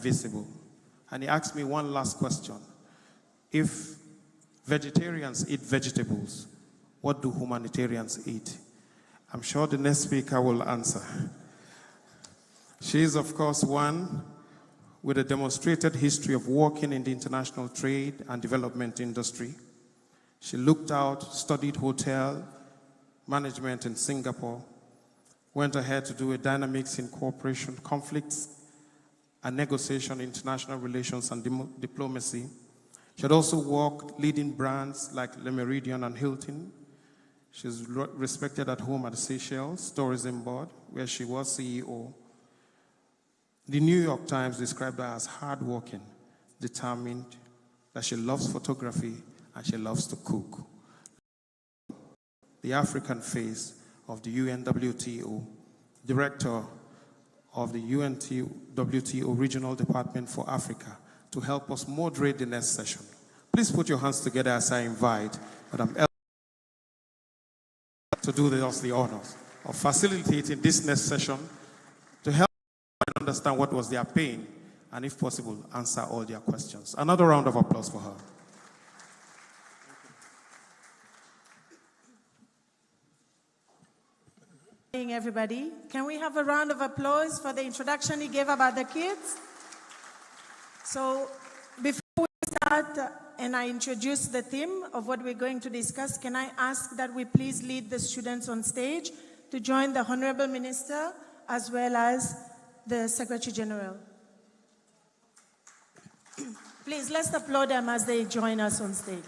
visible. And he asked me one last question. If vegetarians eat vegetables, what do humanitarians eat? I'm sure the next speaker will answer. She is, of course, one with a demonstrated history of working in the international trade and development industry. She looked out, studied hotel management in Singapore, went ahead to do a dynamics in cooperation, conflicts, and negotiation, international relations, and diplomacy. She had also worked leading brands like Le Méridien and Hilton. She's respected at home at the Seychelles Tourism Board, where she was CEO. The New York Times described her as hardworking, determined, that she loves photography, and she loves to cook. The African face of the UNWTO, director of the UNWTO Regional Department for Africa, to help us moderate the next session. Please put your hands together as I invite Madam El to do us the honors of facilitating this next session to help understand what was their pain and, if possible, answer all their questions. Another round of applause for her. Good morning, everybody. Can we have a round of applause for the introduction he gave about the kids? So before we start and I introduce the theme of what we're going to discuss, can I ask that we please lead the students on stage to join the Honorable Minister as well as the Secretary General. Please, let's applaud them as they join us on stage.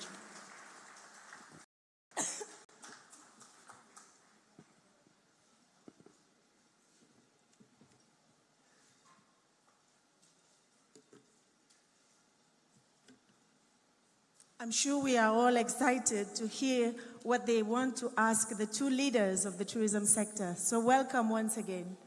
I'm sure we are all excited to hear what they want to ask the two leaders of the tourism sector. So welcome once again.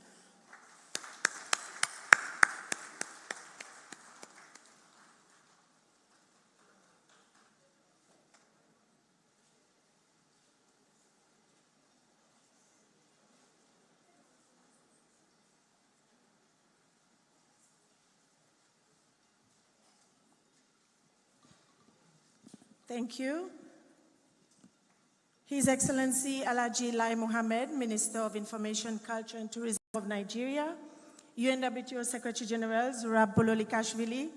Thank you. His Excellency Alhaji Lai Mohammed, Minister of Information, Culture and Tourism of Nigeria, UNWTO Secretary General Zurab Bololikashvili,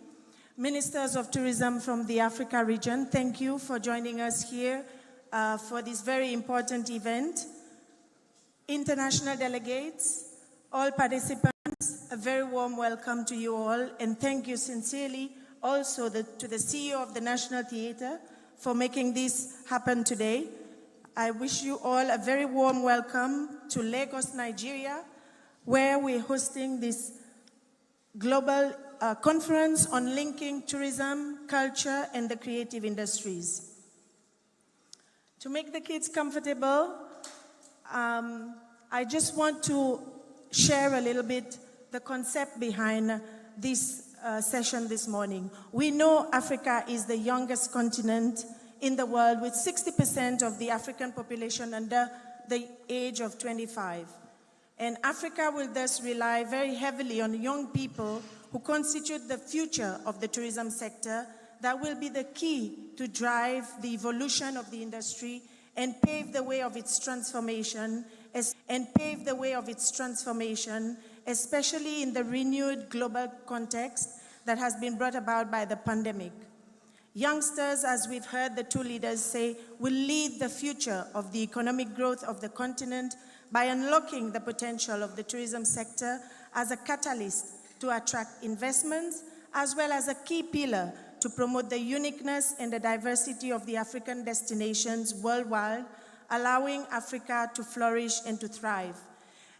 Ministers of Tourism from the Africa region, thank you for joining us here for this very important event. International delegates, all participants, a very warm welcome to you all, and thank you sincerely also to the CEO of the National Theatre for making this happen today. I wish you all a very warm welcome to Lagos, Nigeria, where we're hosting this global conference on linking tourism, culture, and the creative industries. To make the kids comfortable, I just want to share a little bit the concept behind this session this morning. We know Africa is the youngest continent in the world, with 60% of the African population under the age of 25. And Africa will thus rely very heavily on young people who constitute the future of the tourism sector that will be the key to drive the evolution of the industry and pave the way of its transformation, especially in the renewed global context that has been brought about by the pandemic. Youngsters, as we've heard the two leaders say, will lead the future of the economic growth of the continent by unlocking the potential of the tourism sector as a catalyst to attract investments, as well as a key pillar to promote the uniqueness and the diversity of the African destinations worldwide, allowing Africa to flourish and to thrive.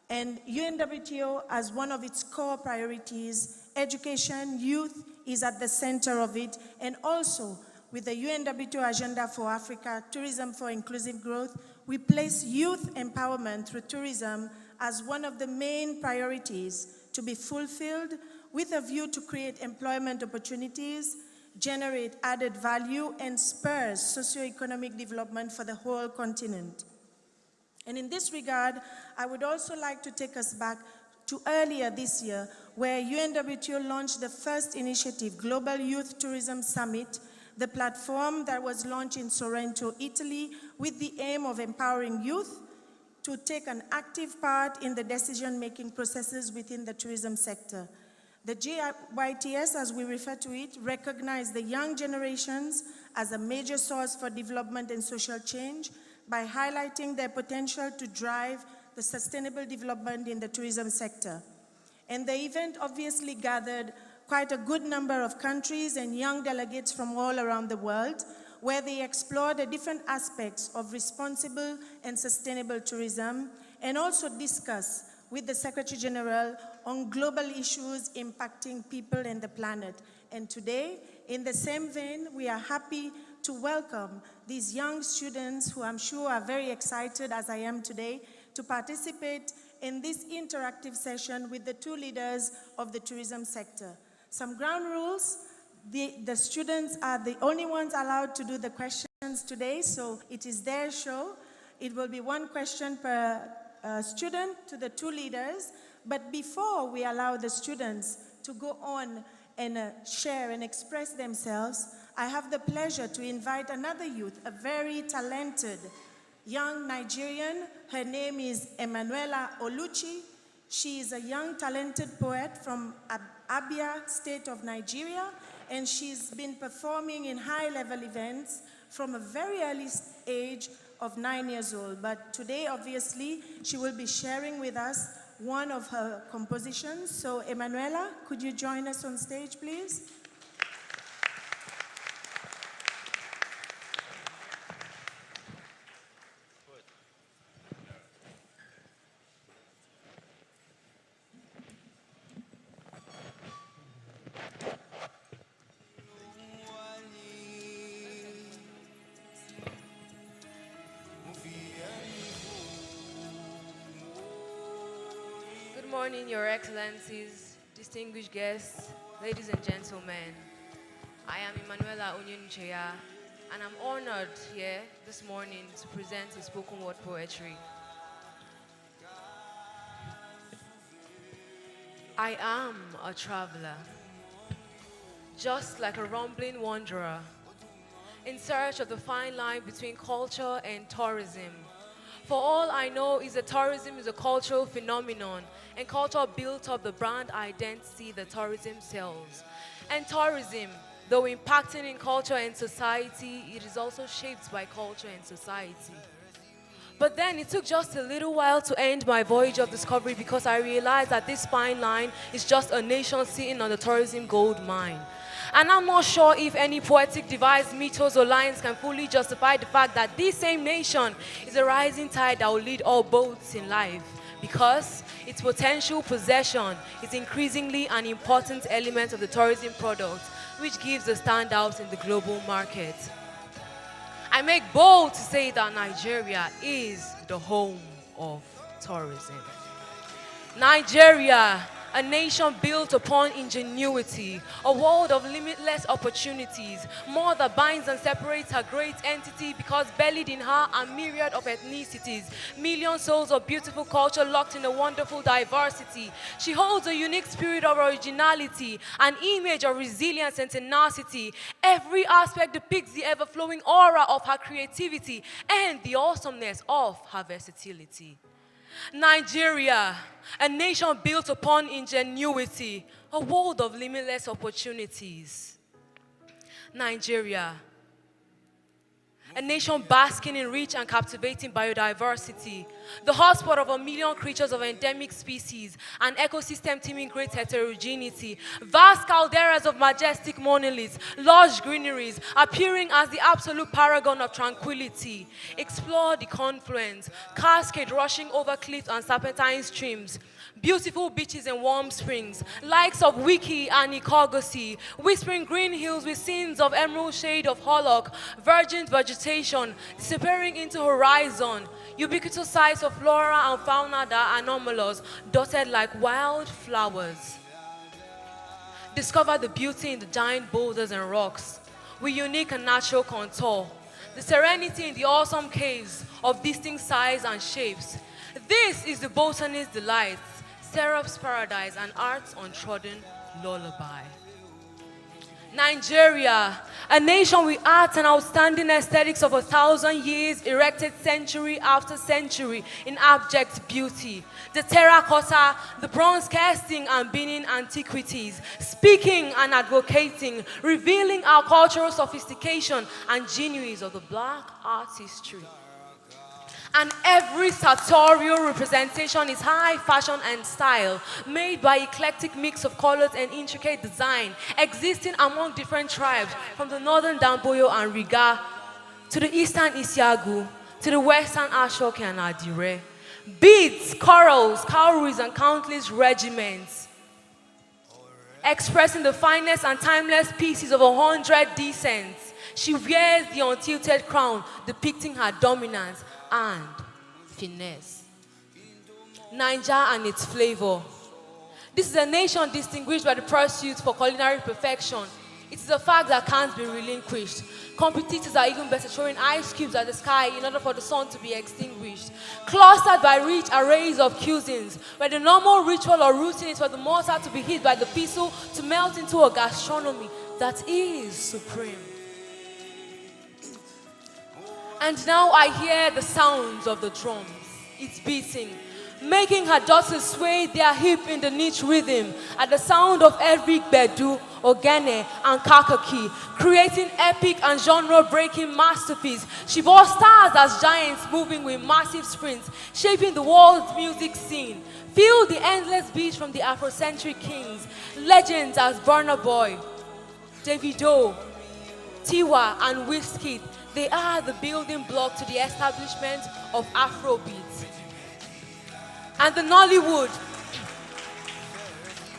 And UNWTO, as one of its core priorities, education, youth is at the center of it, and also with the UNWTO Agenda for Africa, Tourism for Inclusive Growth, we place youth empowerment through tourism as one of the main priorities to be fulfilled, with a view to create employment opportunities, generate added value, and spur socioeconomic development for the whole continent. And in this regard, I would also like to take us back to earlier this year, where UNWTO launched the first initiative, Global Youth Tourism Summit, the platform that was launched in Sorrento, Italy, with the aim of empowering youth to take an active part in the decision-making processes within the tourism sector. The GYTS, as we refer to it, recognized the young generations as a major source for development and social change by highlighting their potential to drive the sustainable development in the tourism sector. And the event obviously gathered quite a good number of countries and young delegates from all around the world, where they explored the different aspects of responsible and sustainable tourism, and also discussed with the Secretary General on global issues impacting people and the planet. And today, in the same vein, we are happy to welcome these young students who I'm sure are very excited, as I am today, to participate in this interactive session with the two leaders of the tourism sector. Some ground rules: the students are the only ones allowed to do the questions today, so it is their show. It will be one question per student to the two leaders. But before we allow the students to go on and share and express themselves, I have the pleasure to invite another youth, a very talented young Nigerian. Her name is Emanuela Oluchi. She is a young talented poet from Abia State of Nigeria, and she's been performing in high-level events from a very early age of 9 years old. But today, obviously, she will be sharing with us one of her compositions. So, Emanuela, could you join us on stage, please? Good morning, Your Excellencies, distinguished guests, ladies and gentlemen. I am Emanuela Onyuncheya, and I'm honored here this morning to present a spoken word poetry. I am a traveler, just like a rumbling wanderer, in search of the fine line between culture and tourism. For all I know is that tourism is a cultural phenomenon, and culture built up the brand identity that tourism sells. And tourism, though impacting in culture and society, it is also shaped by culture and society. But then it took just a little while to end my voyage of discovery, because I realized that this fine line is just a nation sitting on the tourism gold mine. And I'm not sure if any poetic device, mythos, or lines can fully justify the fact that this same nation is a rising tide that will lead all boats in life, because its potential possession is increasingly an important element of the tourism product, which gives a standout in the global market. I make bold to say that Nigeria is the home of tourism. Nigeria, a nation built upon ingenuity, a world of limitless opportunities, more that binds and separates her great entity, because buried in her are myriad of ethnicities, million souls of beautiful culture locked in a wonderful diversity. She holds a unique spirit of originality, an image of resilience and tenacity. Every aspect depicts the ever-flowing aura of her creativity and the awesomeness of her versatility. Nigeria, a nation built upon ingenuity, a world of limitless opportunities. Nigeria, a nation basking in rich and captivating biodiversity, the hotspot of a million creatures of endemic species, an ecosystem teeming great heterogeneity, vast calderas of majestic monoliths, lush greeneries, appearing as the absolute paragon of tranquility. Explore the confluence, cascade rushing over cliffs and serpentine streams, beautiful beaches and warm springs, likes of Wiki and Ikogosi, whispering green hills with scenes of emerald shade of Hollock, virgin vegetation disappearing into horizon, ubiquitous sights of flora and fauna that are anomalous, dotted like wild flowers. Discover the beauty in the giant boulders and rocks, with unique and natural contour, the serenity in the awesome caves of distinct size and shapes. This is the botanist's delight. Seraph's paradise and art's untrodden lullaby. Nigeria, a nation with art and outstanding aesthetics of 1,000 years, erected century after century in abject beauty. The terracotta, the bronze casting and Benin antiquities, speaking and advocating, revealing our cultural sophistication and genius of the black artistry. And every sartorial representation is high fashion and style, made by eclectic mix of colors and intricate design, existing among different tribes, from the northern Damboyo and Riga, to the eastern Isiagu, to the western Ashoke and Adire. Beads, corals, cowries, and countless regiments, expressing the finest and timeless pieces of 100 descents. She wears the untilted crown, depicting her dominance and finesse. Niger and its flavor. This is a nation distinguished by the pursuit for culinary perfection. It is a fact that can't be relinquished. Competitors are even better, throwing ice cubes at the sky in order for the sun to be extinguished. Clustered by rich arrays of cuisines, where the normal ritual or routine is for the mortar to be hit by the pestle to melt into a gastronomy that is supreme. And now I hear the sounds of the drums. It's beating, making her daughters sway their hip in the niche rhythm at the sound of every bedu, ogene, and kakaki, creating epic and genre-breaking masterpiece. She bore stars as giants moving with massive sprints, shaping the world's music scene. Feel the endless beats from the Afrocentric kings, legends as Burna Boy, Davido, Tiwa, and Wizkid. They are the building block to the establishment of Afrobeat. And the Nollywood,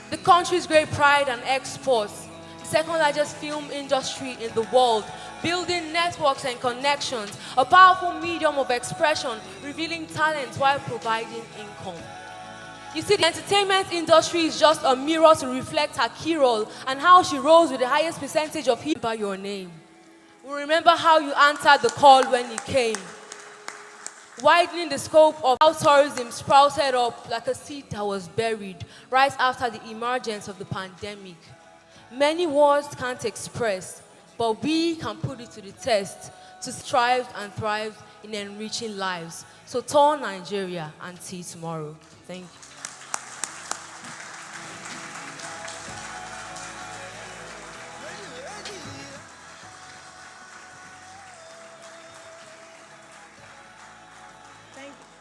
the country's great pride and exports, the second largest film industry in the world, building networks and connections, a powerful medium of expression, revealing talent while providing income. You see, the entertainment industry is just a mirror to reflect her key role and how she rose with the highest percentage of hit by your name. We remember how you answered the call when it came, widening the scope of how tourism sprouted up like a seed that was buried right after the emergence of the pandemic. Many words can't express, but we can put it to the test to strive and thrive in enriching lives. So tour Nigeria and see you tomorrow. Thank you.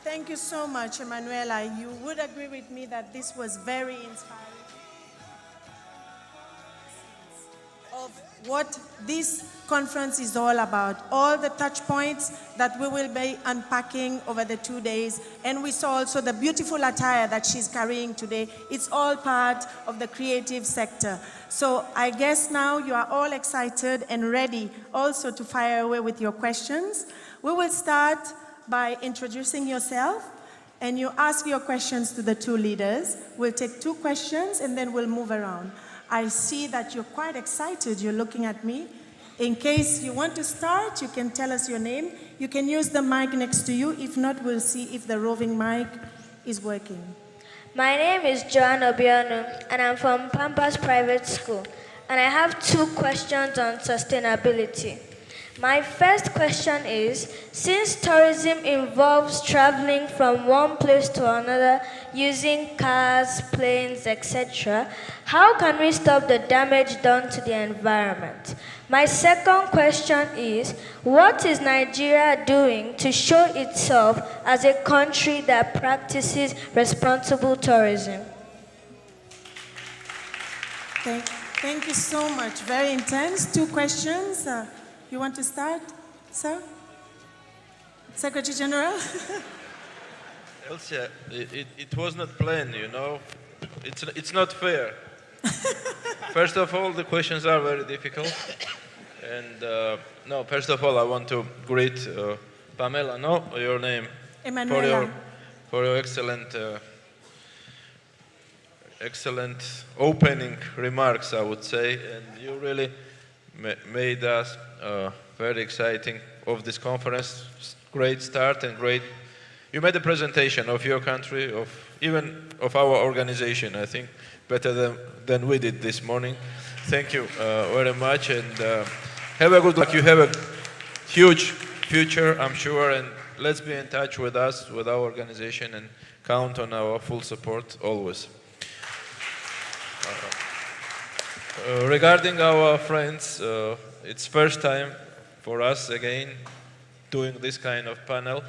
Thank you so much, Emanuela. You would agree with me that this was very inspiring of what this conference is all about, all the touch points that we will be unpacking over the 2 days. And we saw also the beautiful attire that she's carrying today. It's all part of the creative sector. So I guess now you are all excited and ready also to fire away with your questions. We will start by introducing yourself, and you ask your questions to the two leaders. We'll take 2 questions, and then we'll move around. I see that you're quite excited. You're looking at me. In case you want to start, you can tell us your name. You can use the mic next to you. If not, we'll see if the roving mic is working. My name is Joan Obionu, and I'm from Pampas Private School. And I have 2 questions on sustainability. My first question is, since tourism involves traveling from one place to another using cars, planes, etc., how can we stop the damage done to the environment? My second question is, what is Nigeria doing to show itself as a country that practices responsible tourism? Thank you so much. Very intense. 2 questions. You want to start, sir? Secretary General? Elsia, it was not planned, you know. It's not fair. First of all, the questions are very difficult. And no, first of all, I want to greet Pamela, no, your name. Emanuela. For your excellent opening remarks, I would say. And you really made us very exciting of this conference. Great start and great. You made a presentation of your country, of even of our organization, I think, better than we did this morning. Thank you very much, and have a good luck. You have a huge future, I'm sure, and let's be in touch with us, with our organization, and count on our full support always. Regarding our friends, it's first time for us again doing this kind of panel.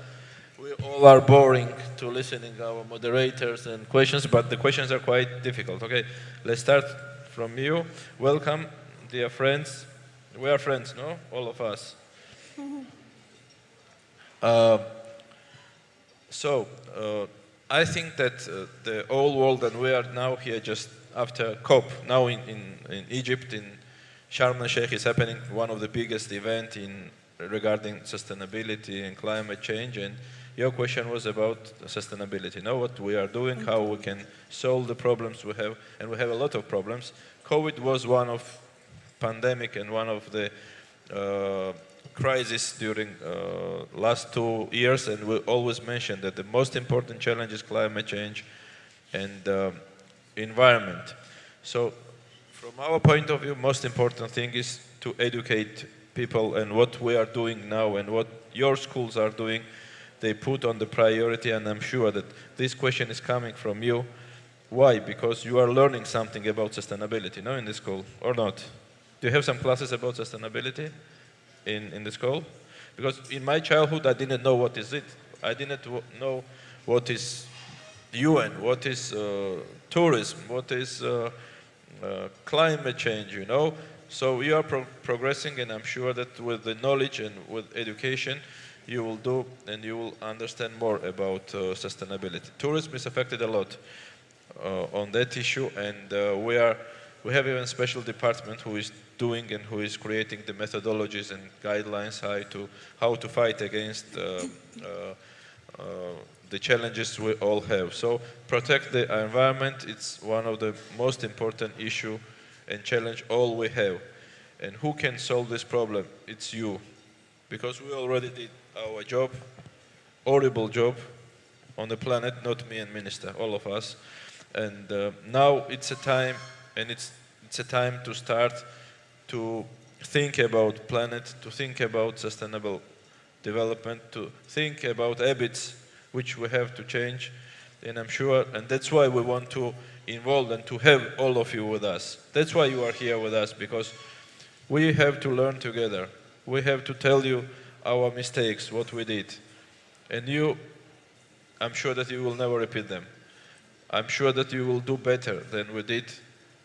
We all are boring to listening our moderators and questions, but the questions are quite difficult. Okay, let's start from you. Welcome, dear friends. We are friends, no? All of us. I think that the whole world, and we are now here just after COP, now in Egypt, in Sharm el-Sheikh is happening one of the biggest events regarding sustainability and climate change, and your question was about sustainability. Now what we are doing, how we can solve the problems we have, and we have a lot of problems. COVID was one of pandemic and one of the crisis during last 2 years, and we always mention that the most important challenge is climate change and environment. So from our point of view, most important thing is to educate people, and what we are doing now and what your schools are doing, they put on the priority, and I'm sure that this question is coming from you. Why? Because you are learning something about sustainability, no, in the school, or not? Do you have some classes about sustainability in the school? Because in my childhood, I didn't know what is it. I didn't know what is UN, what is tourism, what is climate change, you know. So you are progressing, and I'm sure that with the knowledge and with education, you will do and you will understand more about sustainability. Tourism is affected a lot on that issue, and we have even a special department who is doing and who is creating the methodologies and guidelines how to fight against the challenges we all have. So protect the environment, it's one of the most important issue and challenge all we have. And who can solve this problem? It's you. Because we already did our job, horrible job on the planet, not me and Minister, all of us. And now it's a time, and it's a time to start to think about planet, to think about sustainable development, to think about habits which we have to change. And I'm sure, and that's why we want to involve and to have all of you with us. That's why you are here with us, because we have to learn together. We have to tell you our mistakes, what we did. And you, I'm sure that you will never repeat them. I'm sure that you will do better than we did.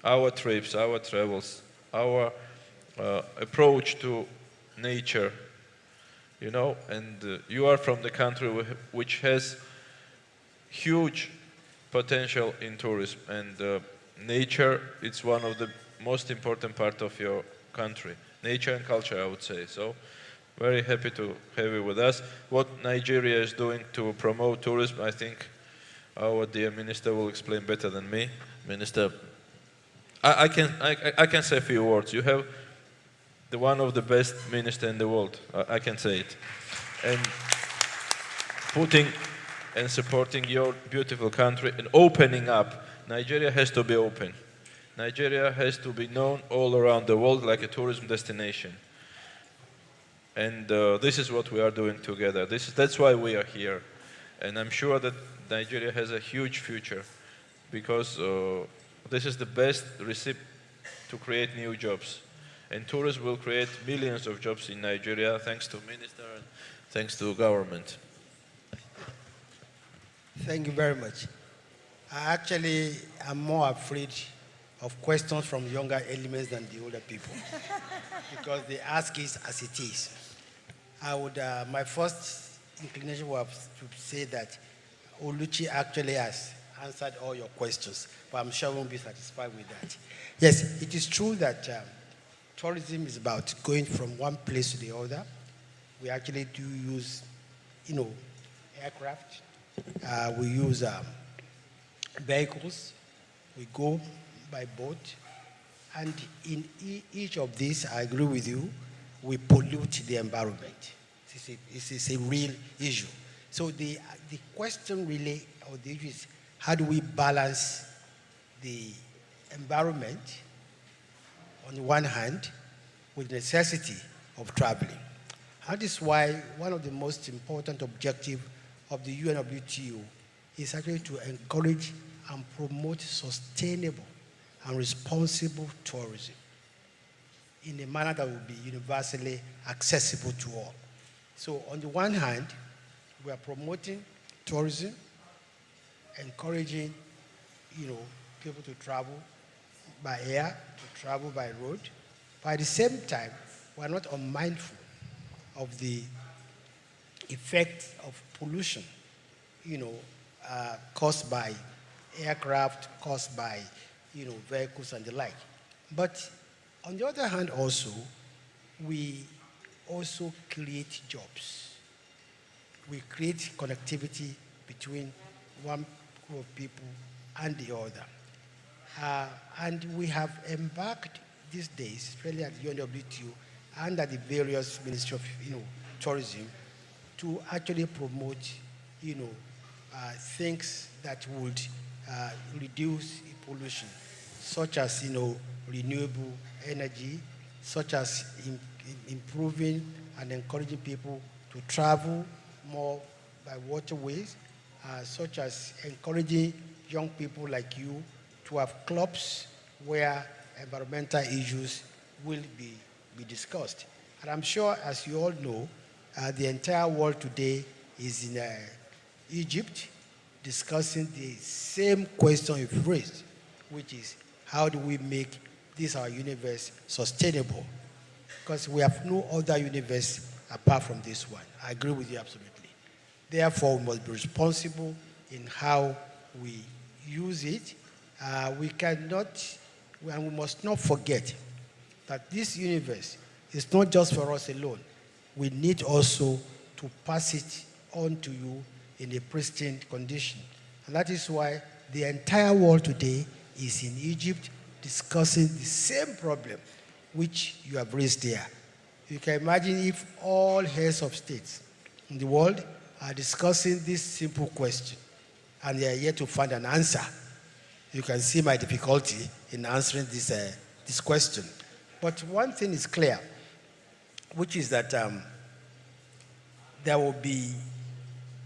Our trips, our travels, our approach to nature, you know, and you are from the country which has huge potential in tourism, and nature, it's one of the most important part of your country. Nature and culture, I would say. So very happy to have you with us. What Nigeria is doing to promote tourism, I think our dear minister will explain better than me. Minister, I can say a few words. You have one of the best minister in the world. I can say it. And putting and supporting your beautiful country and opening up. Nigeria has to be open. Nigeria has to be known all around the world like a tourism destination. And this is what we are doing together. That's why we are here. And I'm sure that Nigeria has a huge future, because this is the best recipe to create new jobs. And tourism will create millions of jobs in Nigeria, thanks to minister and thanks to government. Thank you very much. I'm more afraid of questions from younger elements than the older people, because they ask it as it is. My first inclination was to say that Oluchi actually has answered all your questions, but I'm sure I won't be satisfied with that. Yes, it is true that tourism is about going from one place to the other. We actually do use, aircraft. We use vehicles. We go by boat. And in each of these, I agree with you, we pollute the environment. This is a real issue. So the question really, or the issue is, how do we balance the environment on the one hand with the necessity of traveling. That is why one of the most important objectives of the Unwto is actually to encourage and promote sustainable and responsible tourism in a manner that will be universally accessible to all. So on the one hand, we are promoting tourism, encouraging, people to travel by air, to travel by road. But at the same time, we are not unmindful of the effect of pollution, caused by aircraft, caused by, vehicles and the like. But on the other hand also, we also create jobs. We create connectivity between one group of people and the other. And we have embarked these days, especially at the Unwto and at the various Ministry of Tourism, to actually promote things that would reduce pollution, such as renewable energy, such as improving and encouraging people to travel more by waterways, such as encouraging young people like you to have clubs where environmental issues will be discussed. And I'm sure, as you all know, the entire world today is in Egypt discussing the same question you've raised, which is how do we make this our universe sustainable? Because we have no other universe apart from this one. I agree with you absolutely. Therefore, we must be responsible in how we use it. We cannot, and we must not forget that this universe is not just for us alone. We need also to pass it on to you in a pristine condition. And that is why the entire world today is in Egypt discussing the same problem which you have raised there. You can imagine if all heads of states in the world are discussing this simple question and they are yet to find an answer. You can see my difficulty in answering this question. But one thing is clear, which is that there will be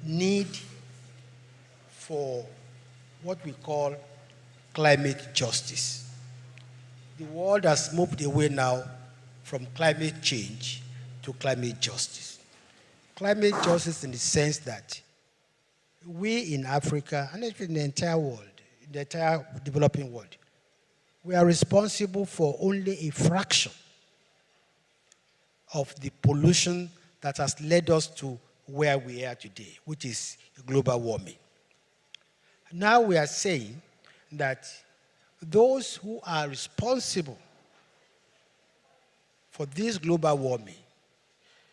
need for what we call climate justice. The world has moved away now from climate change to climate justice. Climate justice in the sense that we in Africa, and in the entire world, in the entire developing world, we are responsible for only a fraction of the pollution that has led us to where we are today, which is global warming. Now we are saying that those who are responsible for this global warming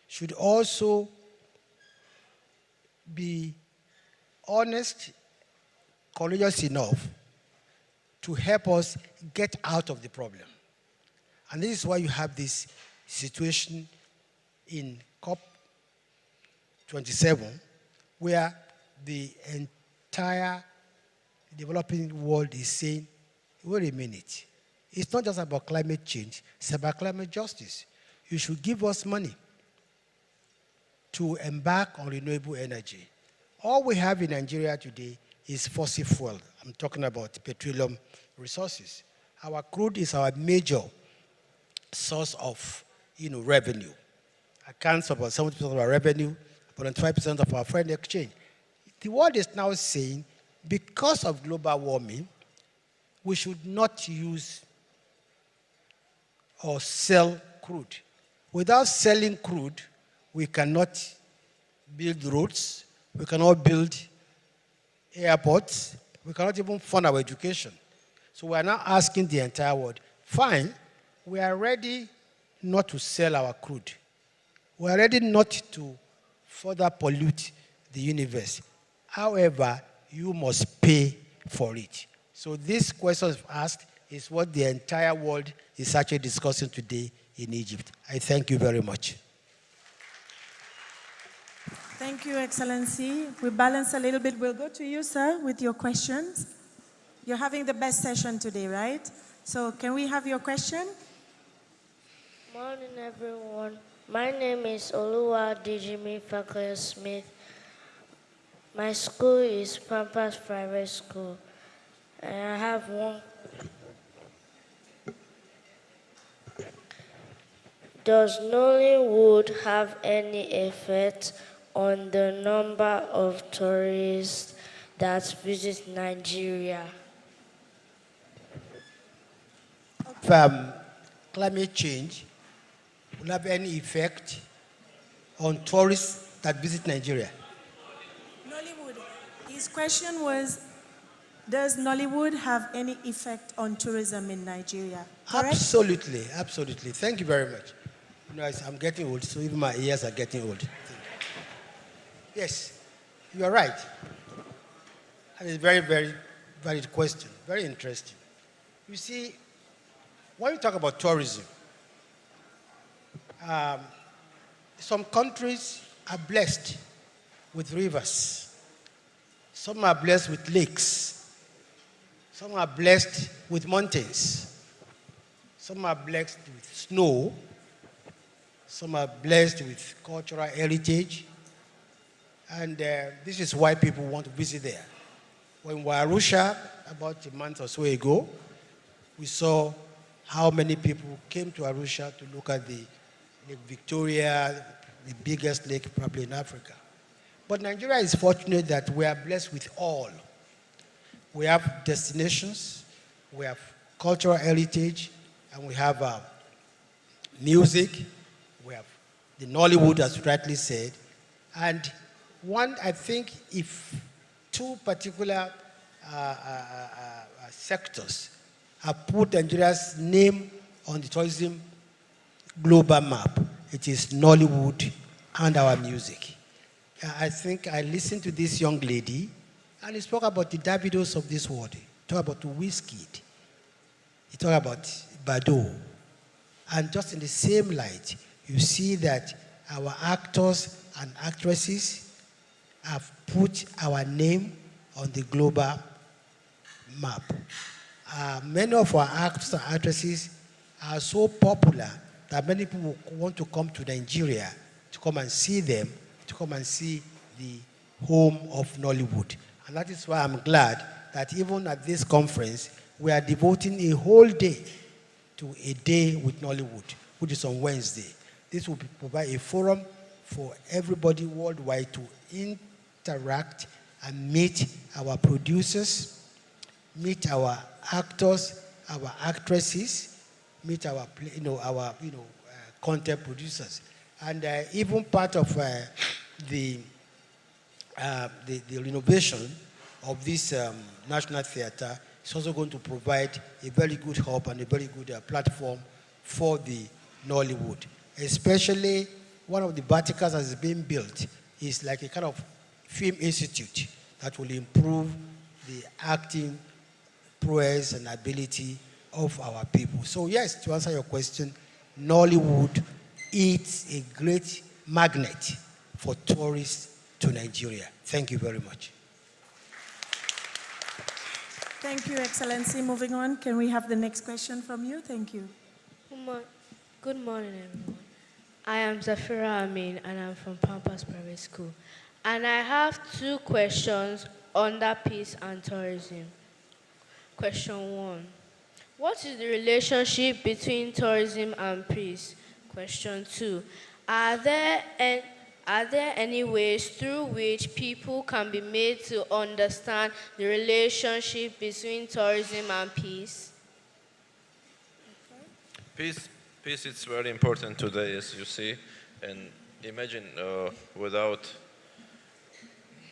should also be honest, courageous enough to help us get out of the problem. And this is why you have this situation in COP27, where the entire developing world is saying, wait a minute, it's not just about climate change, it's about climate justice. You should give us money to embark on renewable energy. All we have in Nigeria today is fossil fuel. I'm talking about petroleum resources. Our crude is our major source of revenue. Accounts for about 70% of our revenue, about 25% of our foreign exchange. The world is now saying, because of global warming, we should not use or sell crude. Without selling crude, we cannot build roads, we cannot build airports, we cannot even fund our education. So we are now asking the entire world, fine, we are ready not to sell our crude. We are ready not to further pollute the universe. However, you must pay for it. So this question asked is what the entire world is actually discussing today in Egypt. I thank you very much. Thank you, Excellency. We balance a little bit. We'll go to you, sir, with your questions. You're having the best session today, right? So can we have your question? Morning, everyone. My name is Oluwa Dijimi Fakir Smith. My school is Pampas Private School. And I have one. Does Nollywood have any effect on the number of tourists that visit Nigeria? Climate change will have any effect on tourists that visit Nigeria? Nollywood. His question was, does Nollywood have any effect on tourism in Nigeria? Correct? Absolutely, absolutely. Thank you very much. You know, I'm getting old, so even my ears are getting old. Yes, you are right. That is a very, very valid question. Very interesting. You see, when we talk about tourism, some countries are blessed with rivers. Some are blessed with lakes. Some are blessed with mountains. Some are blessed with snow. Some are blessed with cultural heritage. And this is why people want to visit there. When we were in Arusha about a month or so ago, we saw how many people came to Arusha to look at the Lake Victoria, the biggest lake probably in Africa. But Nigeria is fortunate that we are blessed with all. We have destinations, we have cultural heritage, and we have music, we have the Nollywood, as you rightly said. And one, I think, if two particular sectors have put Nigeria's name on the tourism global map, it is Nollywood and our music. I think I listened to this young lady, and he spoke about the Davidos of this world. He talked about Wizkid. He talked about Bado. And just in the same light, you see that our actors and actresses have put our name on the global map. Many of our actors and actresses are so popular that many people want to come to Nigeria to come and see them, to come and see the home of Nollywood. And that is why I'm glad that even at this conference, we are devoting a whole day to a day with Nollywood, which is on Wednesday. This will provide a forum for everybody worldwide to interact and meet our producers, meet our actors, our actresses, meet our content producers, and even part of the renovation of this National Theatre is also going to provide a very good help and a very good platform for the Nollywood. Especially one of the verticals that is being built is like a kind of film institute that will improve the acting prowess and ability of our people. So yes, to answer your question, Nollywood is a great magnet for tourists to Nigeria. Thank you very much. Thank you, Excellency. Moving on, can we have the next question from you? Thank you. Good morning, everyone. I am Zafira Amin, and I'm from Pampas Private School. And I have two questions under peace and tourism. Question 1. What is the relationship between tourism and peace? Question 2. Are there any ways through which people can be made to understand the relationship between tourism and peace? Peace is very important today, as you see. And imagine without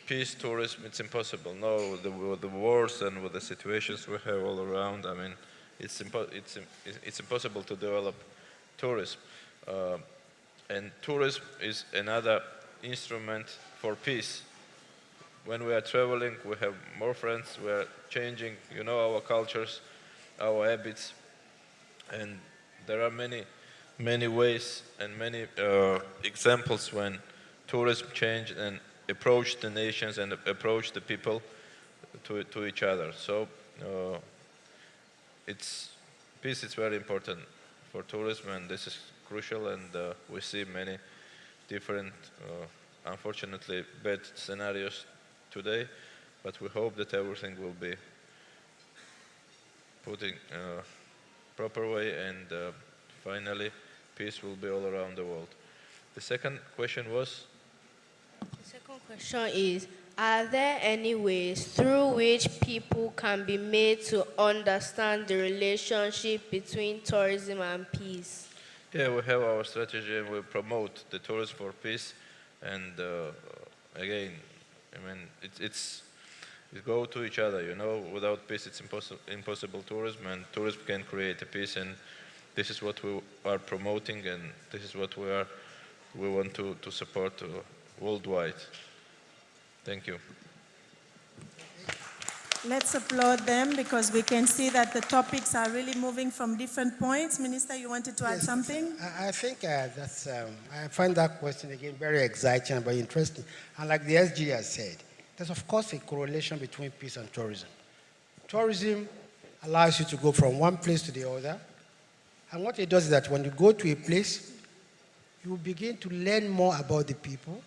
peace, tourism, it's impossible. No, with the wars and with the situations we have all around, I mean, it's impossible to develop tourism. And tourism is another instrument for peace. When we are traveling, we have more friends, we are changing, our cultures, our habits, and there are many ways and many examples when tourism change and approach the nations and approach the people to each other. So peace is very important for tourism, and this is crucial, and we see many different, unfortunately, bad scenarios today, but we hope that everything will be put in proper way, and finally peace will be all around the world. The second question was? The second question is, are there any ways through which people can be made to understand the relationship between tourism and peace? Yeah, we have our strategy, and we promote the tourism for peace. And again, I mean, it go to each other, you know. Without peace, it's impossible tourism, and tourism can create a peace. And this is what we are promoting, and this is what we want to support worldwide. Thank you. Let's applaud them because we can see that the topics are really moving from different points. Minister, you wanted to add something? I think that's, I find that question again very exciting and very interesting. And like the SG has said, there's of course a correlation between peace and tourism. Tourism allows you to go from one place to the other. And what it does is that when you go to a place, you begin to learn more about the people.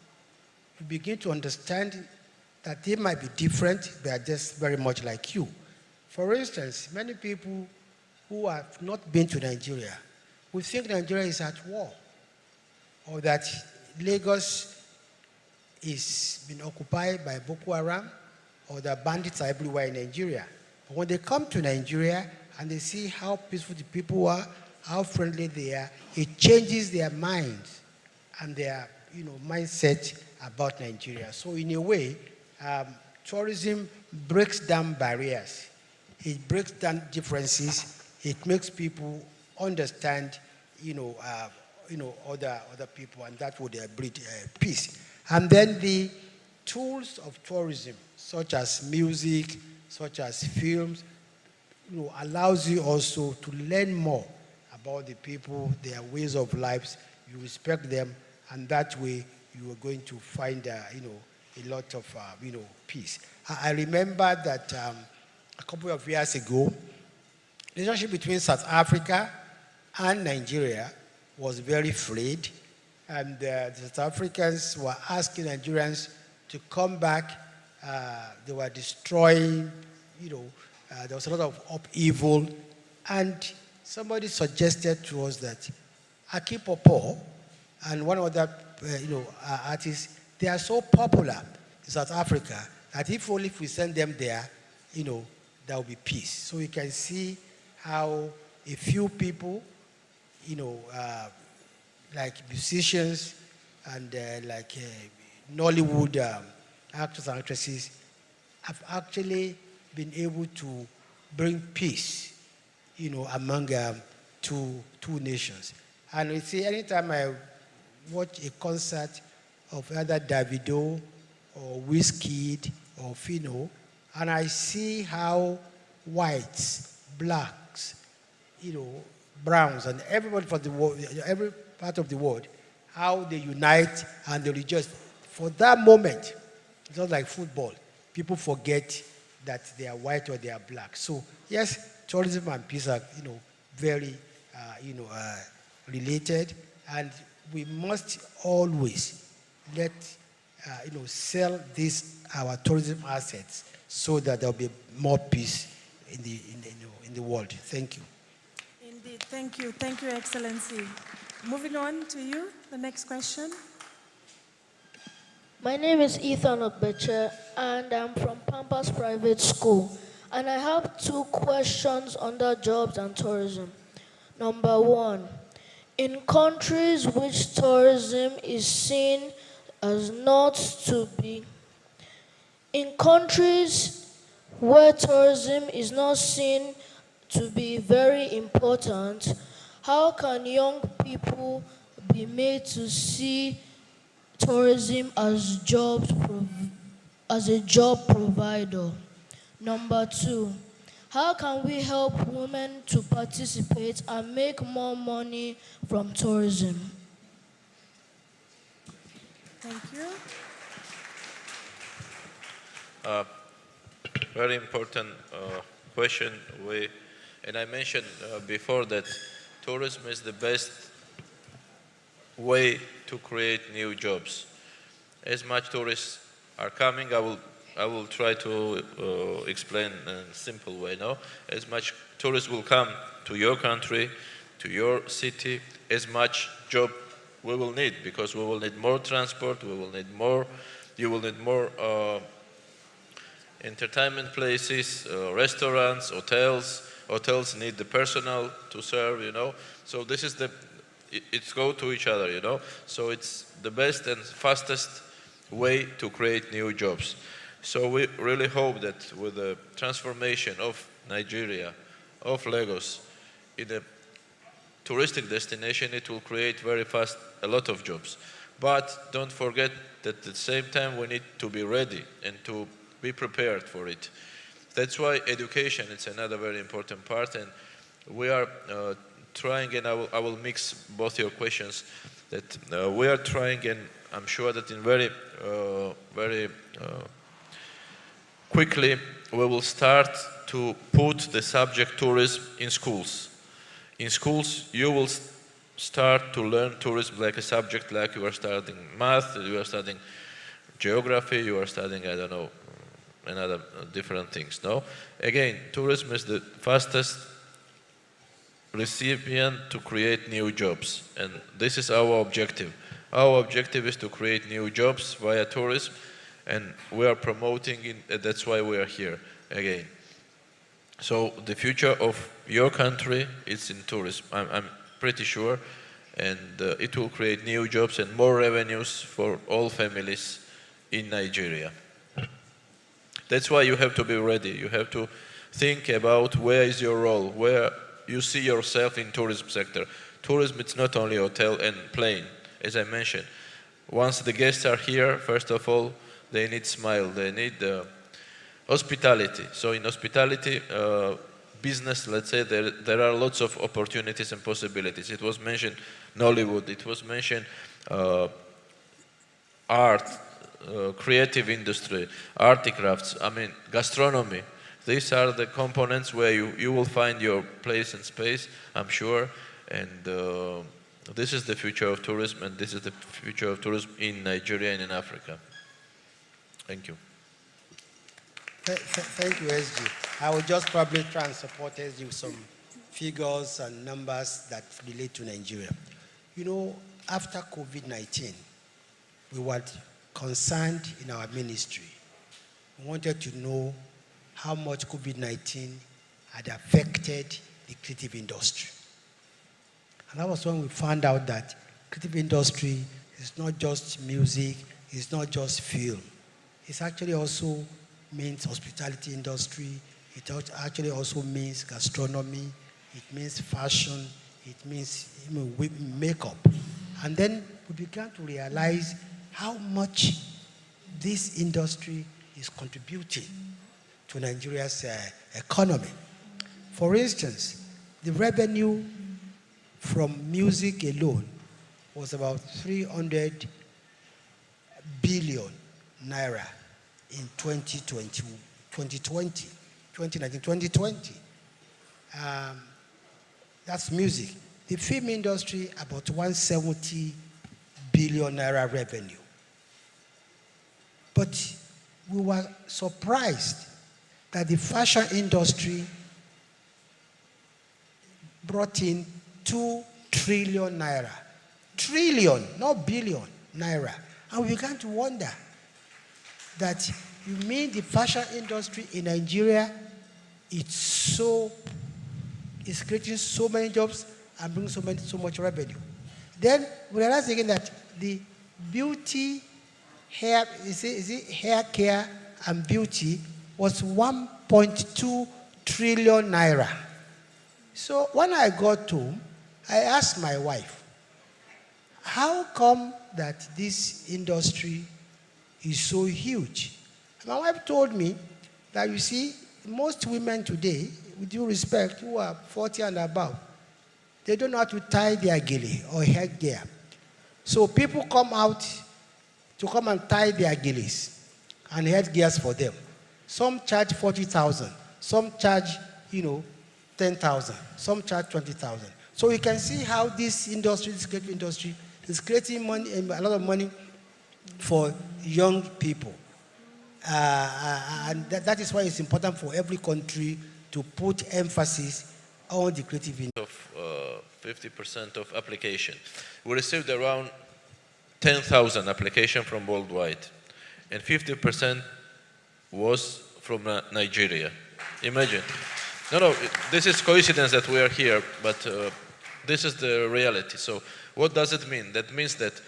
You begin to understand that they might be different, they are just very much like you. For instance, many people who have not been to Nigeria will think Nigeria is at war, or that Lagos is being occupied by Boko Haram, or that bandits are everywhere in Nigeria. But when they come to Nigeria and they see how peaceful the people are, how friendly they are, it changes their minds and their mindset about Nigeria. So in a way, tourism breaks down barriers. It breaks down differences. It makes people understand, other people, and that would breed peace. And then the tools of tourism, such as music, such as films, allows you also to learn more about the people, their ways of lives. You respect them, and that way you are going to find, a lot of, peace. I remember that a couple of years ago, the relationship between South Africa and Nigeria was very frayed, and the South Africans were asking Nigerians to come back. They were destroying, there was a lot of upheaval, and somebody suggested to us that Aki Popo and one other, artists, they are so popular in South Africa that if only if we send them there, there will be peace. So you can see how a few people, like musicians and like Nollywood actors and actresses, have actually been able to bring peace, among two nations. And you see, anytime I watch a concert of either Davido or Wizkid or Fino, and I see how whites, blacks, browns, and everybody from the world, every part of the world, how they unite and they rejoice. For that moment, it's not like football. People forget that they are white or they are black. So yes, tourism and peace are, very, related, and we must always let, sell these our tourism assets so that there will be more peace in the world. Thank you. Indeed, thank you, Excellency. Moving on to you, the next question. My name is Ethan Okbeche, and I'm from Pampas Private School. And I have 2 questions under jobs and tourism. Number 1, in countries which tourism is seen as not to be, in countries where tourism is not seen to be very important, how can young people be made to see tourism as a job provider? Number 2, how can we help women to participate and make more money from tourism? Thank you. Very important question. And I mentioned before that tourism is the best way to create new jobs. As much tourists are coming, I will try to explain in a simple way. No, as much tourists will come to your country, to your city, as much job we will need, because we will need more transport, we will need more. You will need more entertainment places, restaurants, hotels. Hotels need the personnel to serve, you know. So this is it's go to each other, you know. So it's the best and fastest way to create new jobs. So we really hope that with the transformation of Nigeria, of Lagos, in a touristic destination, it will create very fast a lot of jobs. But don't forget that at the same time we need to be ready and to be prepared for it. That's why education is another very important part, and we are trying, and I will mix both your questions, that we are trying, and I'm sure that in very quickly we will start to put the subject tourism in schools. In schools, you will start to learn tourism like a subject, like you are studying math, you are studying geography, you are studying, I don't know, another different things, no? Again, tourism is the fastest recipient to create new jobs, and this is our objective. Our objective is to create new jobs via tourism, and we are promoting it, that's why we are here again. So the future of your country is in tourism, I'm pretty sure, and it will create new jobs and more revenues for all families in Nigeria. That's why you have to be ready. You have to think about where is your role, where you see yourself in tourism sector. Tourism, it's not only hotel and plane, as I mentioned. Once the guests are here, first of all, they need smile, they need hospitality. So in hospitality business, let's say, there are lots of opportunities and possibilities. It was mentioned Nollywood, it was mentioned art, creative industry, articrafts, I mean, gastronomy. These are the components where you will find your place and space, I'm sure, and this is the future of tourism, and this is the future of tourism in Nigeria and in Africa. Thank you. Thank you, SG. I will just probably try and support SG with some figures and numbers that relate to Nigeria. You know, after COVID-19, we were concerned in our ministry. We wanted to know how much COVID-19 had affected the creative industry. And that was when we found out that creative industry is not just music, it's not just film. It actually also means hospitality industry, it actually also means gastronomy, it means fashion, it means makeup. And then we began to realize how much this industry is contributing to Nigeria's economy. For instance, the revenue from music alone was about 300 billion naira in 2020. That's music. The film industry, about 170 billion naira revenue. But we were surprised that the fashion industry brought in 2 trillion naira. Trillion, not billion, naira. And we began to wonder that you mean the fashion industry in Nigeria it's creating so many jobs and bringing so much revenue. Then we realized again that the beauty, hair, hair care and beauty was 1.2 trillion naira. So when I got home, I asked my wife, how come that this industry is so huge? And my wife told me that, you see, most women today, with due respect, who are 40 and above, they don't know how to tie their gele or headgear. So people come out to come and tie their gillies and headgears for them. Some charge 40,000, some charge, 10,000, some charge 20,000. So you can see how this industry, this creative industry, is creating money, a lot of money for young people. And that is why it's important for every country to put emphasis on the creative industry. Of 50% of application. We received around 10,000 applications from worldwide, and 50% was from Nigeria. Imagine. No, this is coincidence that we are here, but this is the reality. So what does it mean? That means that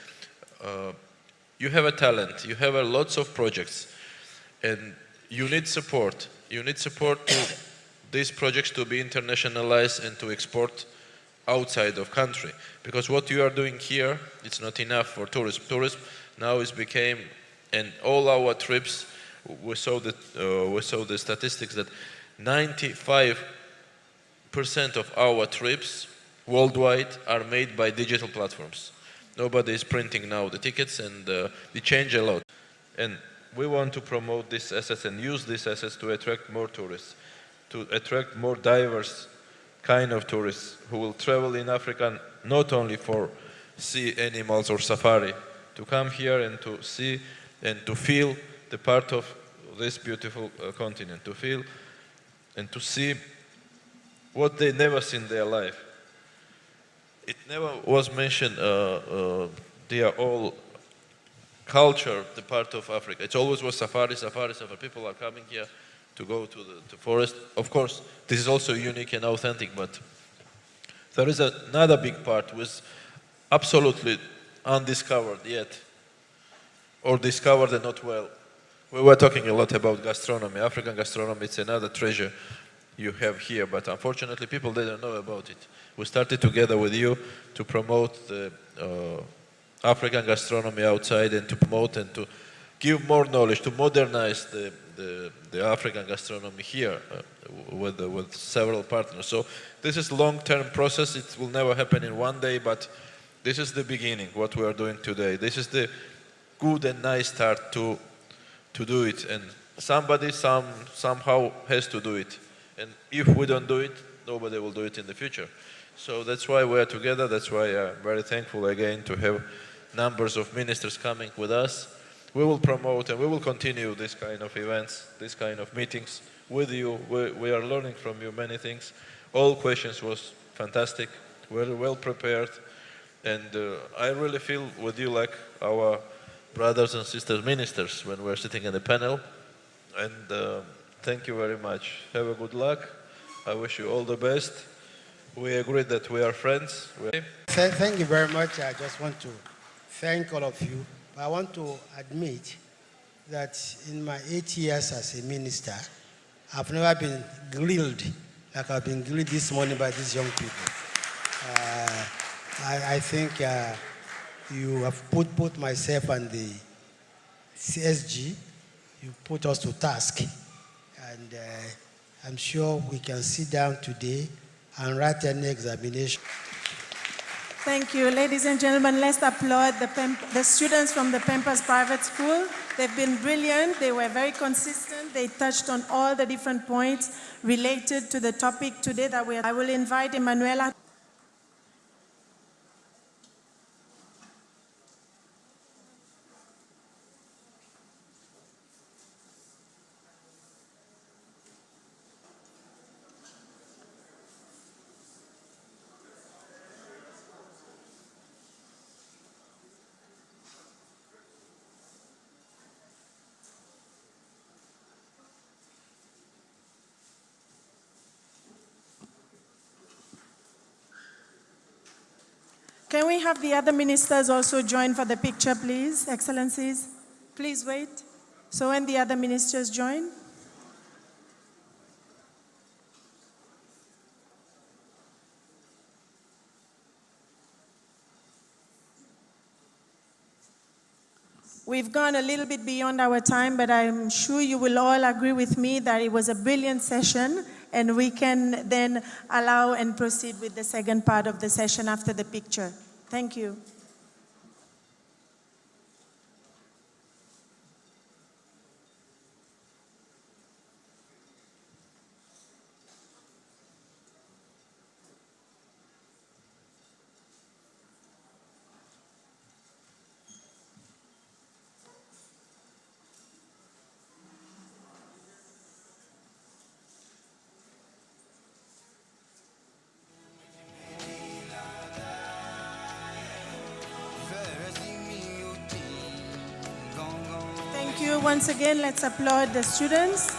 you have a talent, you have lots of projects, and you need support. You need support to these projects to be internationalized and to export outside of country. Because what you are doing here, it's not enough for tourism. Tourism now is became, and all our trips, we saw the statistics that 95% of our trips worldwide are made by digital platforms. Nobody is printing now the tickets, and they change a lot. And we want to promote these assets and use these assets to attract more tourists, to attract more diverse kind of tourists who will travel in Africa not only for see animals or safari, to come here and to see and to feel the part of this beautiful continent, to feel and to see what they never seen in their life. It never was mentioned, they are all culture, the part of Africa. It always was safari, safari, safari. People are coming here to go to the forest. Of course, this is also unique and authentic, but there is another big part which is absolutely undiscovered yet, or discovered and not well. We were talking a lot about gastronomy. African gastronomy, it's another treasure you have here, but unfortunately people didn't know about it. We started together with you to promote the African gastronomy outside, and to promote and to give more knowledge, to modernize the African gastronomy here with several partners. So this is a long-term process. It will never happen in one day, but this is the beginning, what we are doing today. This is the good and nice start to do it, and somebody somehow has to do it. And if we don't do it, nobody will do it in the future. So that's why we are together. That's why I'm very thankful again to have numbers of ministers coming with us. We will promote and we will continue this kind of events, this kind of meetings with you. We are learning from you many things. All questions was fantastic, very well prepared, and I really feel with you like our brothers and sisters ministers when we're sitting in the panel. And thank you very much. Have a good luck. I wish you all the best. We agree that we are friends. Thank you very much. I just want to thank all of you. I want to admit that in my 8 years as a minister, I've never been grilled like I've been grilled this morning by these young people. I think you have put myself and the CSG, you put us to task. And I'm sure we can sit down today and write an examination. Thank you. Ladies and gentlemen, let's applaud the students from the Pampas Private School. They've been brilliant. They were very consistent. They touched on all the different points related to the topic today that I will invite Emanuela. Can we have the other ministers also join for the picture, please? Excellencies, please wait. So when the other ministers join. We've gone a little bit beyond our time, but I'm sure you will all agree with me that it was a brilliant session, and we can then allow and proceed with the second part of the session after the picture. Thank you. you. Once again, let's applaud the students.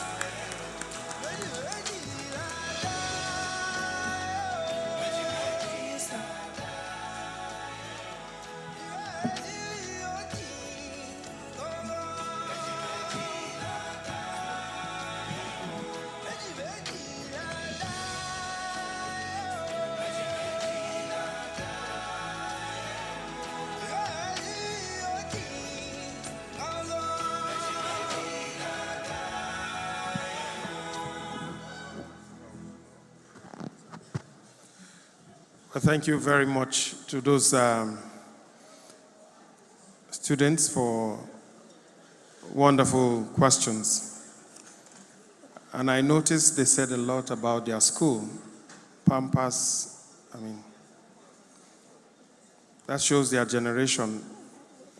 Well, thank you very much to those students for wonderful questions. And I noticed they said a lot about their school. Pampas, that shows their generation.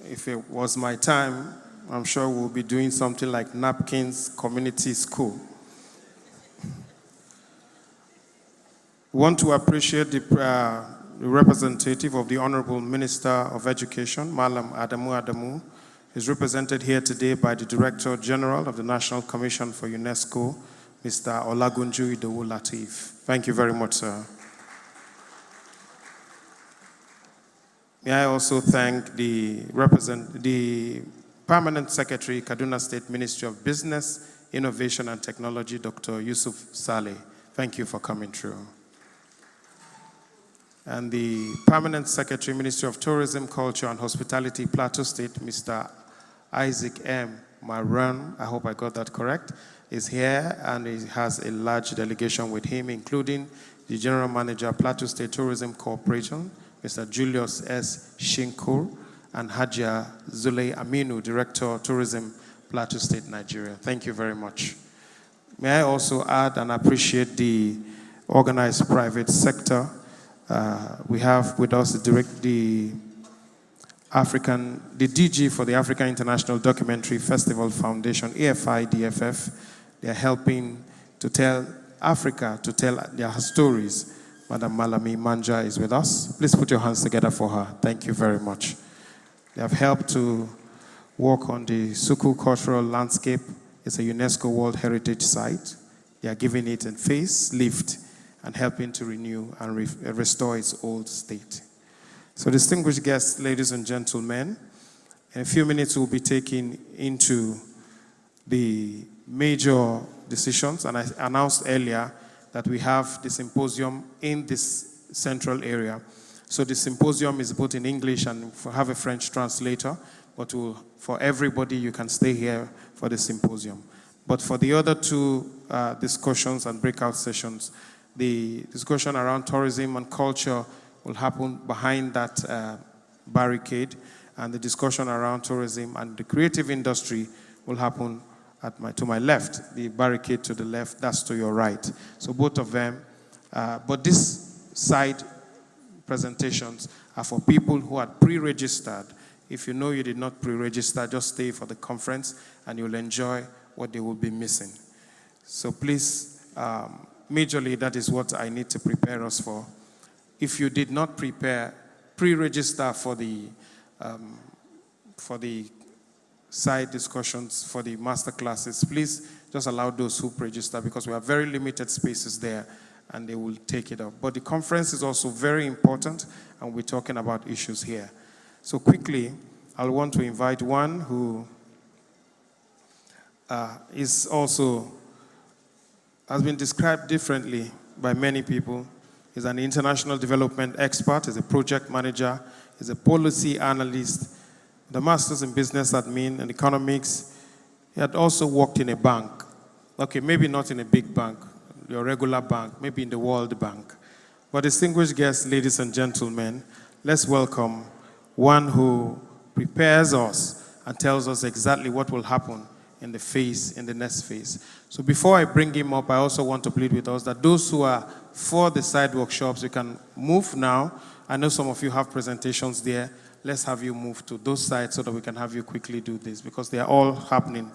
If it was my time, I'm sure we'll be doing something like Napkins Community School. We want to appreciate the representative of the Honorable Minister of Education, Malam Adamu. Is represented here today by the Director General of the National Commission for UNESCO, Mr. Olagunju Idowu Latif. Thank you very much, sir. May I also thank the Permanent Secretary, Kaduna State Ministry of Business, Innovation and Technology, Dr. Yusuf Saleh. Thank you for coming through. And the Permanent Secretary, Ministry of Tourism, Culture and Hospitality, Plateau State, Mr. Isaac M. Maran, I hope I got that correct, is here, and he has a large delegation with him, including the General Manager, Plateau State Tourism Corporation, Mr. Julius S. Shinkur, and Hajia Zuley Aminu, Director, Tourism, Plateau State, Nigeria. Thank you very much. May I also add and appreciate the organized private sector. We have with us the DG for the African International Documentary Festival Foundation, AFI DFF. They are helping to tell Africa to tell their stories. Madam Malami Manja is with us. Please put your hands together for her. Thank you very much. They have helped to work on the Suku cultural landscape. It's a UNESCO World Heritage Site. They are giving it a facelift and helping to renew and restore its old state. So distinguished guests, ladies and gentlemen, in a few minutes we'll be taking into the major decisions, and I announced earlier that we have the symposium in this central area. So the symposium is both in English and have a French translator, but for everybody you can stay here for the symposium. But for the other two discussions and breakout sessions, the discussion around tourism and culture will happen behind that barricade, and the discussion around tourism and the creative industry will happen to my left. The barricade to the left, that's to your right. So both of them, but this side presentations are for people who had pre-registered. If you know you did not pre-register, just stay for the conference and you'll enjoy what they will be missing. So please, majorly, that is what I need to prepare us for. If you did not pre-register for the side discussions, for the master classes, please just allow those who pre-register, because we have very limited spaces there and they will take it up. But the conference is also very important, and we're talking about issues here. So quickly, I'll want to invite one who has been described differently by many people. He's an international development expert, he's a project manager, he's a policy analyst, the master's in business admin and economics. He had also worked in a bank. Okay, maybe not in a big bank, your regular bank, maybe in the World Bank. But distinguished guests, ladies and gentlemen, let's welcome one who prepares us and tells us exactly what will happen in the next phase. So before I bring him up, I also want to plead with us that those who are for the side workshops, you can move now. I know some of you have presentations there. Let's have you move to those sides so that we can have you quickly do this, because they are all happening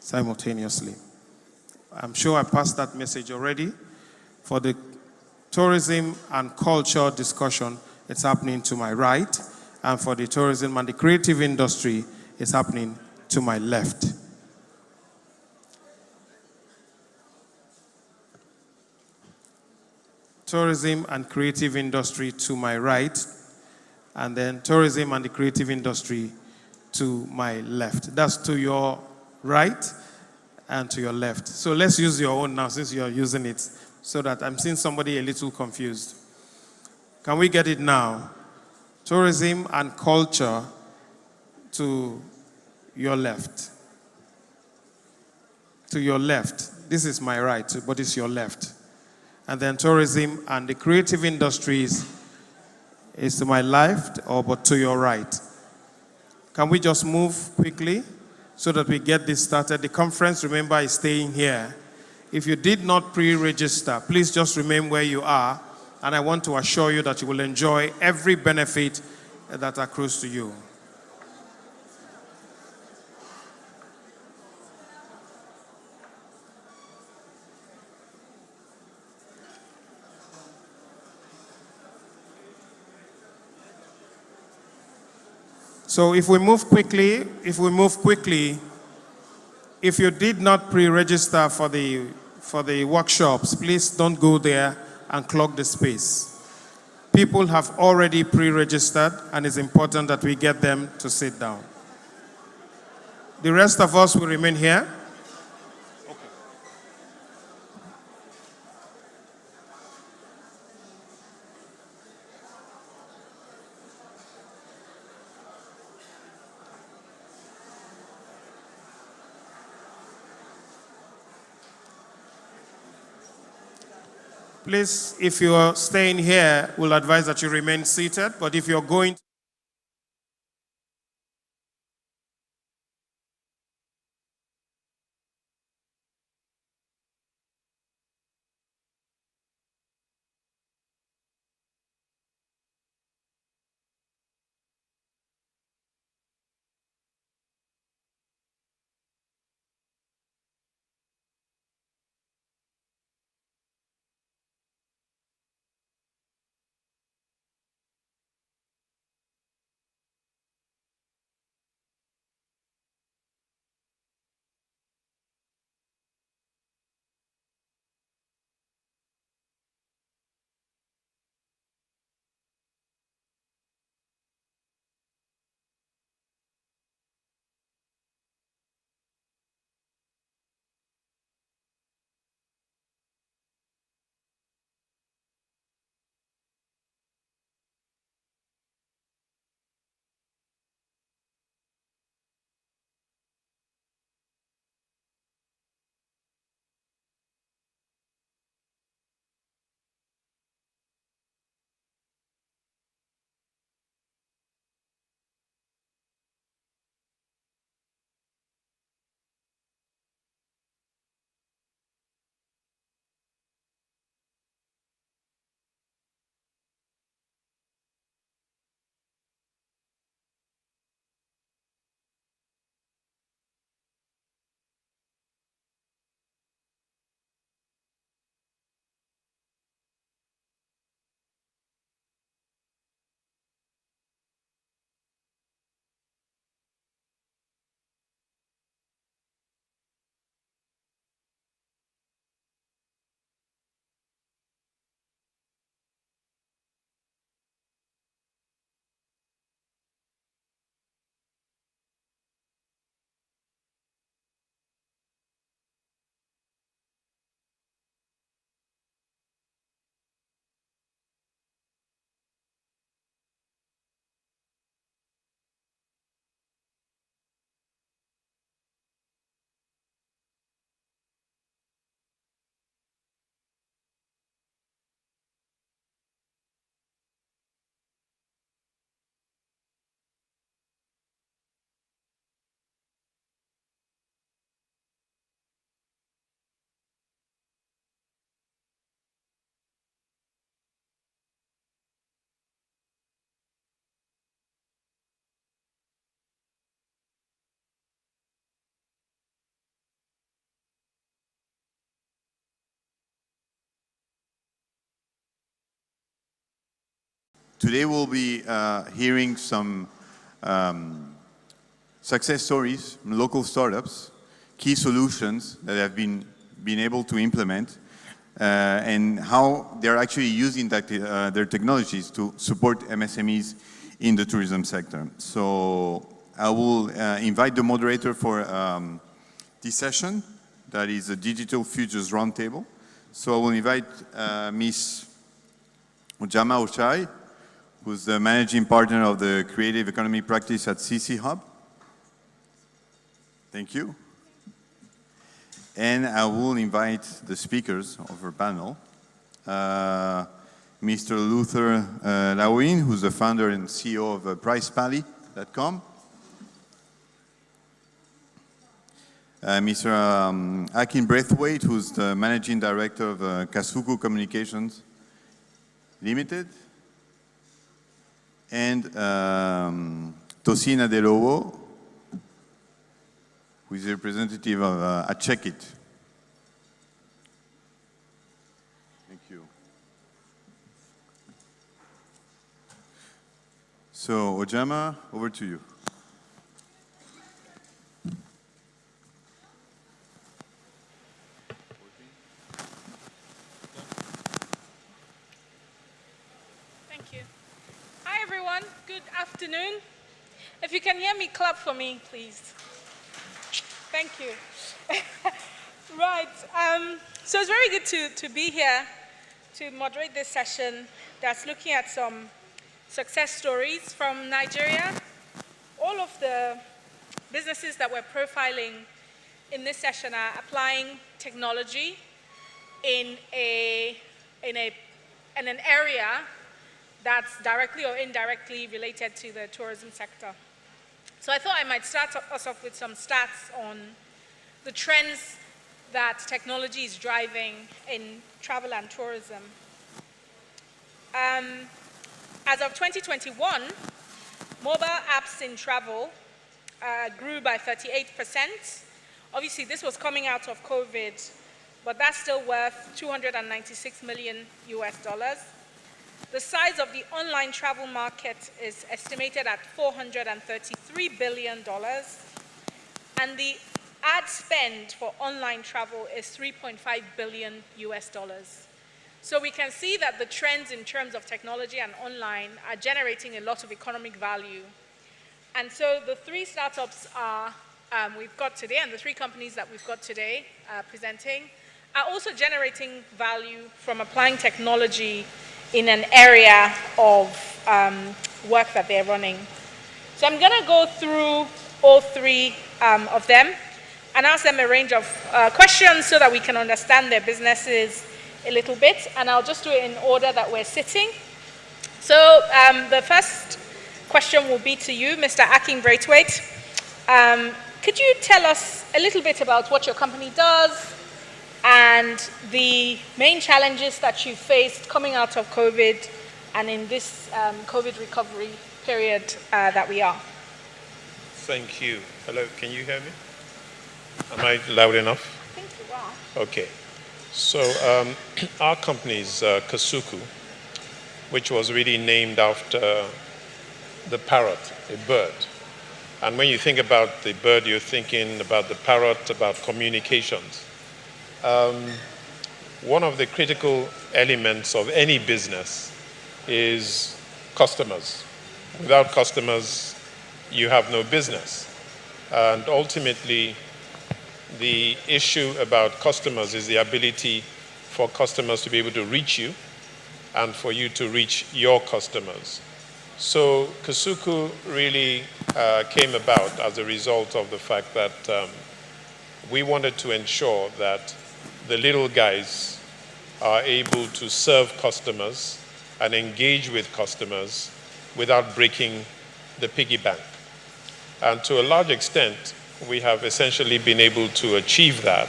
simultaneously. I'm sure I passed that message already. For the tourism and culture discussion, it's happening to my right. And for the tourism and the creative industry, it's happening to my left. tourism and creative industry to my right, and then tourism and the creative industry to my left. That's to your right and to your left. So let's use your own now since you're using it, so that I'm seeing somebody a little confused. Can we get it now? Tourism and culture to your left. To your left. This is my right, but it's your left. And then tourism and the creative industries is to my left or but to your right. Can we just move quickly so that we get this started? The conference, remember, is staying here. If you did not pre-register, please just remain where you are. And I want to assure you that you will enjoy every benefit that accrues to you. So if we move quickly, if you did not pre-register for the workshops, please don't go there and clog the space. People have already pre-registered, and it's important that we get them to sit down. The rest of us will remain here. Please, if you are staying here, we'll advise that you remain seated. But if you're going Today we'll be hearing some success stories from local startups, key solutions that have been able to implement, and how they're actually using that, their technologies to support MSMEs in the tourism sector. So I will invite the moderator for this session, that is a Digital Futures Roundtable. So I will invite Ms. Ojama Ochai, who's the managing partner of the Creative Economy practice at CC Hub. Thank you. And I will invite the speakers of our panel. Mr. Luther Lawin, who's the founder and CEO of PricePally.com. Mr. Akin Braithwaite, who's the managing director of Kasuku Communications Limited. And Tosina De Lobo, who is a representative of Checkit. Thank you. So, Ojama, over to you. Thank you. Hi, everyone. Good afternoon. If you can hear me, clap for me, please. Thank you. Right. So it's very good to be here to moderate this session that's looking at some success stories from Nigeria. All of the businesses that we're profiling in this session are applying technology in an area that's directly or indirectly related to the tourism sector. So I thought I might start us off with some stats on the trends that technology is driving in travel and tourism. As of 2021, mobile apps in travel grew by 38%. Obviously, this was coming out of COVID, but that's still worth $296 million US. The size of the online travel market is estimated at $433 billion, and the ad spend for online travel is $3.5 billion US. So we can see that the trends in terms of technology and online are generating a lot of economic value. And so the three startups we've got today, and the three companies that we've got today presenting, are also generating value from applying technology in an area of work that they're running. So I'm going to go through all three of them and ask them a range of questions so that we can understand their businesses a little bit. And I'll just do it in order that we're sitting. So the first question will be to you, Mr. Akin Braithwaite. Could you tell us a little bit about what your company does and the main challenges that you faced coming out of COVID and in this COVID recovery period that we are? Thank you. Hello, can you hear me? Am I loud enough? I think you are. Okay. So our company is Kasuku, which was really named after the parrot, a bird. And when you think about the bird, you're thinking about the parrot, about communications. One of the critical elements of any business is customers. Without customers, you have no business. And ultimately, the issue about customers is the ability for customers to be able to reach you and for you to reach your customers. So Kasuku really came about as a result of the fact that we wanted to ensure that the little guys are able to serve customers and engage with customers without breaking the piggy bank. And to a large extent, we have essentially been able to achieve that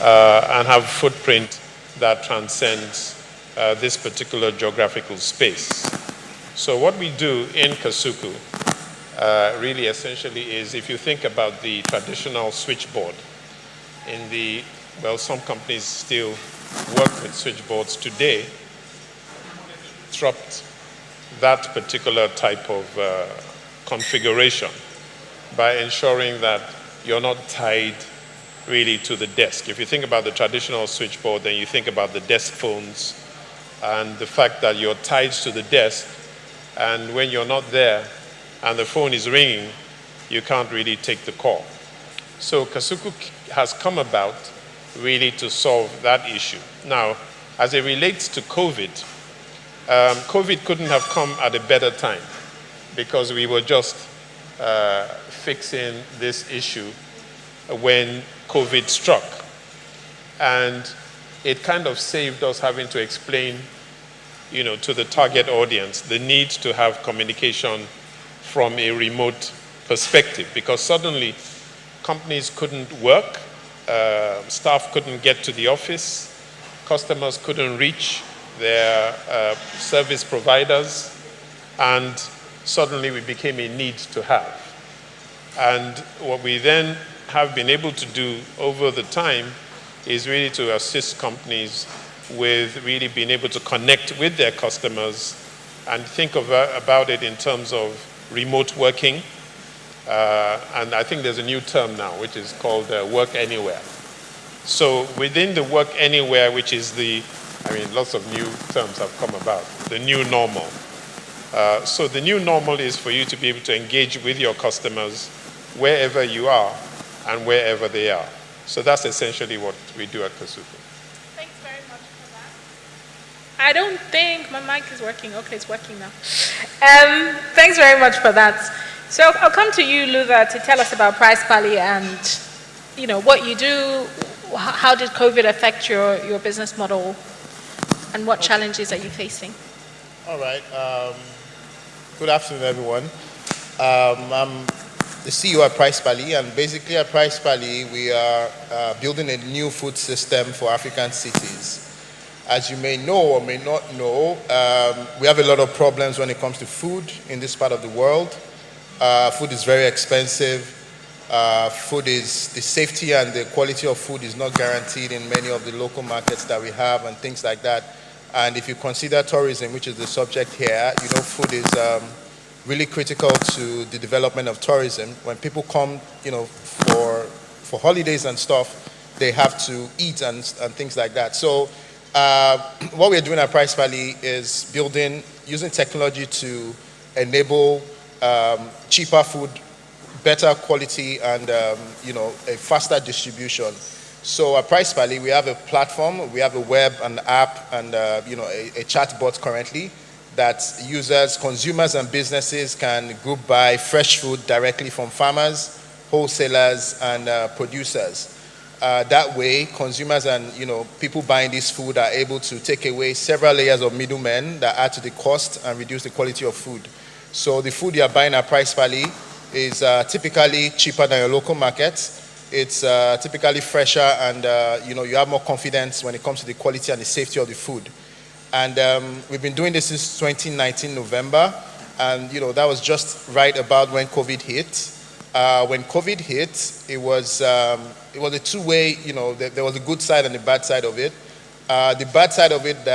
and have a footprint that transcends this particular geographical space. So what we do in Kasuku really essentially is, if you think about the traditional switchboard, well, some companies still work with switchboards today, disrupt that particular type of configuration by ensuring that you're not tied really to the desk. If you think about the traditional switchboard, then you think about the desk phones and the fact that you're tied to the desk, and when you're not there and the phone is ringing, you can't really take the call. So Kasuku has come about really to solve that issue. Now, as it relates to COVID, COVID couldn't have come at a better time because we were just fixing this issue when COVID struck. And it kind of saved us having to explain, to the target audience, the need to have communication from a remote perspective, because suddenly companies couldn't work, staff couldn't get to the office, customers couldn't reach their service providers, and suddenly we became a need to have. And what we then have been able to do over the time is really to assist companies with really being able to connect with their customers and think about it in terms of remote working. And I think there's a new term now, which is called work anywhere. So within the work anywhere, which is lots of new terms have come about, the new normal. So the new normal is for you to be able to engage with your customers wherever you are and wherever they are. So that's essentially what we do at Kasuku. Thanks very much for that. I don't think my mic is working. Okay, it's working now. Thanks very much for that. So I'll come to you, Luther, to tell us about Price Pally and what you do. How did COVID affect your business model, and what challenges are you facing? All right. Good afternoon, everyone. I'm the CEO at Price Pally, and basically at Price Pally, we are building a new food system for African cities. As you may know or may not know, we have a lot of problems when it comes to food in this part of the world. Food is very expensive. The safety and the quality of food is not guaranteed in many of the local markets that we have and things like that. And if you consider tourism, which is the subject here, food is really critical to the development of tourism. When people come, for holidays and stuff, they have to eat and things like that. So what we're doing at Price Pally is using technology to enable cheaper food, better quality, and a faster distribution. So at Price Pally, we have a platform, we have a web, an app, and a chat bot currently that consumers and businesses can group buy fresh food directly from farmers, wholesalers, and producers. That way, consumers and people buying this food are able to take away several layers of middlemen that add to the cost and reduce the quality of food. So the food you are buying at Price Pally is typically cheaper than your local market. It's typically fresher, and you have more confidence when it comes to the quality and the safety of the food. And we've been doing this since 2019 November, and that was just right about when COVID hit. When COVID hit, it was a two-way. There was a good side and the bad side of it. The bad side of it that